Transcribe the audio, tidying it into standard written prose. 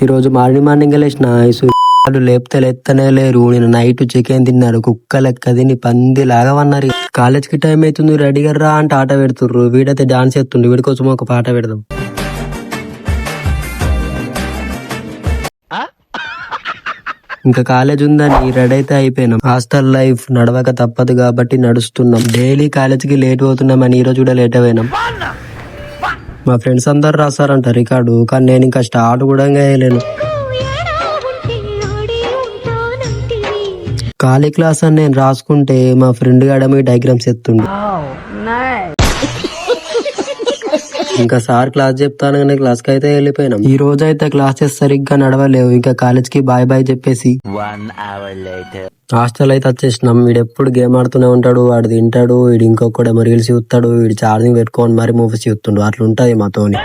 ఈ రోజు మార్నింగ్ లేచిన వాళ్ళు లేపితే లేస్తనే లేరు. నేను నైట్ చికెన్ తిన్నారు, కుక్క లెక్క తిని పంది లాగా అన్నారు. కాలేజ్ కి టైం అవుతుంది, రెడీగా రా అంటే ఆట పెడుతుర్రు. వీడైతే డాన్స్ ఎత్తుండు, వీడి కోసం ఒక పాట పెడదాం. ఇంకా కాలేజ్ ఉందని రెడీ అయితే అయిపోయినాం. హాస్టల్ లైఫ్ నడవక తప్పదు కాబట్టి నడుస్తున్నాం. డైలీ కాలేజ్కి లేట్ అవుతున్నామని ఈ రోజు కూడా లేట్ అయిపోయినాం. మా ఫ్రెండ్స్ అందరు రాస్తారంట రికార్డు, కానీ నేను ఇంకా స్టార్ట్ కూడా వేయలేను. ఖాళీ క్లాస్ అని నేను రాసుకుంటే మా ఫ్రెండ్ గాడమి డయాగ్రామ్స్ ఎత్తుండు. ఇంకా సార్ క్లాస్ చెప్తాను కానీ క్లాస్ కి అయితే వెళ్ళిపోయినాం. ఈ రోజు అయితే క్లాసెస్ సరిగ్గా నడవలేవు. ఇంకా కాలేజ్ కి బాయ్ బాయ్ చెప్పేసి హాస్టల్ అయితే వచ్చేసినాం. వీడు ఎప్పుడు గేమ్ ఆడుతూనే ఉంటాడు, వాడు తింటాడు, వీడు ఇంకొకడేమో రీల్స్ చూస్తాడు, వీడు ఛార్జింగ్ పెట్టుకొని మరి మూవీస్ చూస్తుండు. అట్లా ఉంటది మాతోని.